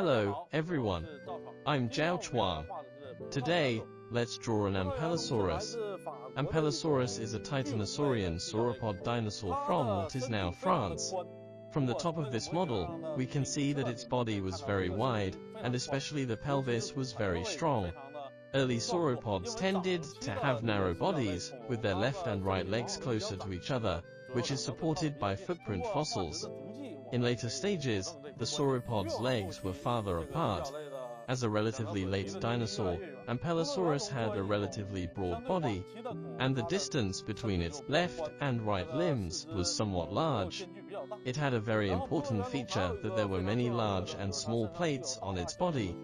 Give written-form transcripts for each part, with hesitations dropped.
Hello, everyone. I'm ZHAO Chuang. Today, let's draw an Ampelosaurus. Ampelosaurus is a titanosaurian sauropod dinosaur from what is now France. From the top of this model, we can see that its body was very wide, and especially the pelvis was very strong. Early sauropods tended to have narrow bodies, with their left and right legs closer to each other, which is supported by footprint fossils. In later stages, the sauropod's legs were farther apart. As a relatively late dinosaur, Ampelosaurus had a relatively broad body, and the distance between its left and right limbs was somewhat large. It had a very important feature that there were many large and small plates on its body.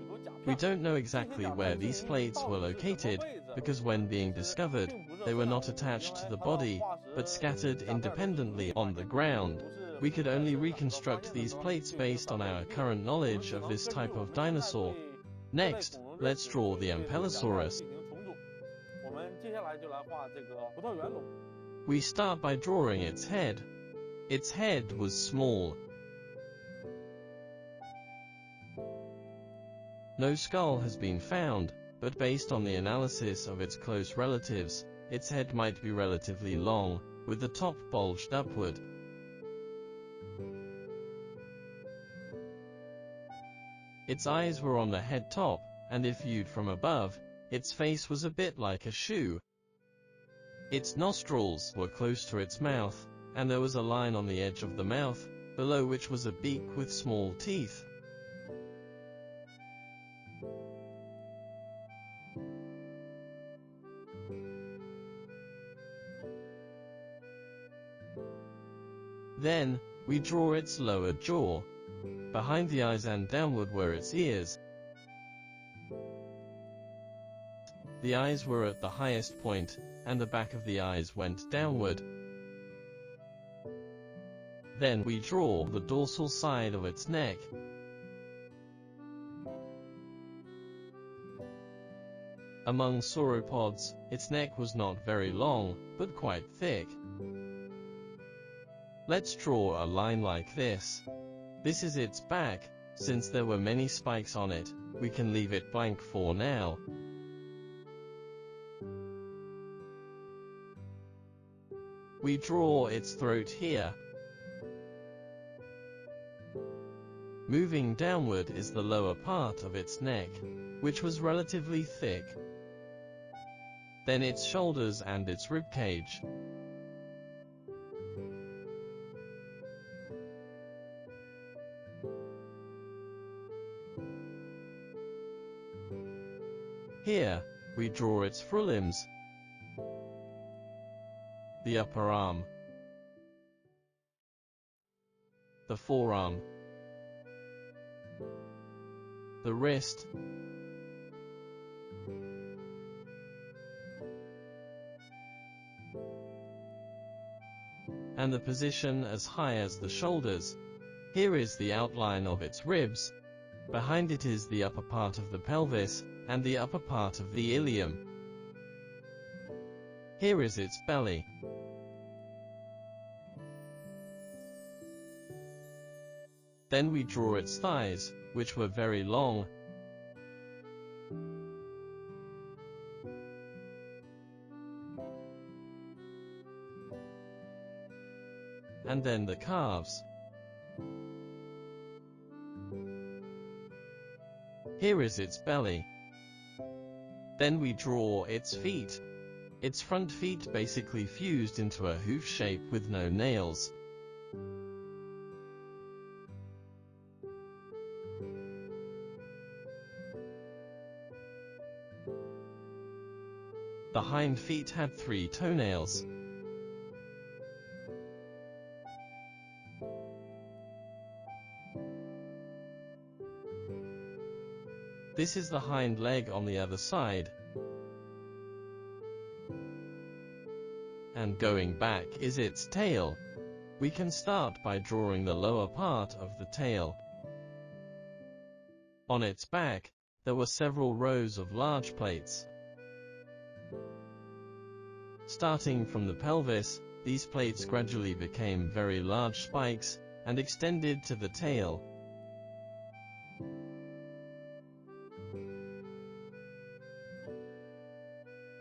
We don't know exactly where these plates were located, because when being discovered, they were not attached to the body, but scattered independently on the ground. We could only reconstruct these plates based on our current knowledge of this type of dinosaur. Next, let's draw the Ampelosaurus. We start by drawing its head. Its head was small. No skull has been found, but based on the analysis of its close relatives, its head might be relatively long, with the top bulged upward. Its eyes were on the head top, and if viewed from above, its face was a bit like a shoe. Its nostrils were close to its mouth, and there was a line on the edge of the mouth, below which was a beak with small teeth. Then, we draw its lower jaw. Behind the eyes and downward were its ears. The eyes were at the highest point, and the back of the eyes went downward. Then we draw the dorsal side of its neck. Among sauropods, its neck was not very long, but quite thick. Let's draw a line like this. This is its back. Since there were many spikes on it, we can leave it blank for now. We draw its throat here. Moving downward is the lower part of its neck, which was relatively thick. Then its shoulders and its ribcage. Here, we draw its forelimbs, the upper arm, the forearm, the wrist, and the position as high as the shoulders. Here is the outline of its ribs. Behind it is the upper part of the pelvis, and the upper part of the ilium. Here is its belly. Then we draw its thighs, which were very long. And then the calves. Here is its belly. Then we draw its feet. Its front feet basically fused into a hoof shape with no nails. The hind feet had 3 toenails. This is the hind leg on the other side. And going back is its tail. We can start by drawing the lower part of the tail. On its back, there were several rows of large plates. Starting from the pelvis, these plates gradually became very large spikes, and extended to the tail.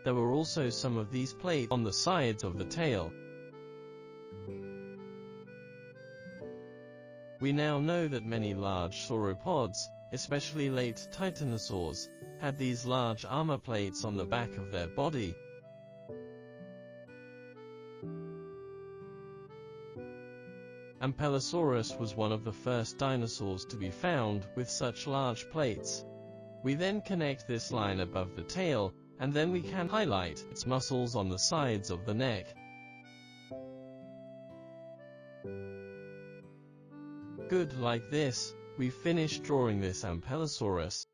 There were also some of these plates on the sides of the tail. We now know that many large sauropods, especially late titanosaurs, had these large armor plates on the back of their body. Ampelosaurus was one of the first dinosaurs to be found with such large plates. We then connect this line above the tail, and then we can highlight its muscles on the sides of the neck. Good, like this, we've finished drawing this Ampelosaurus.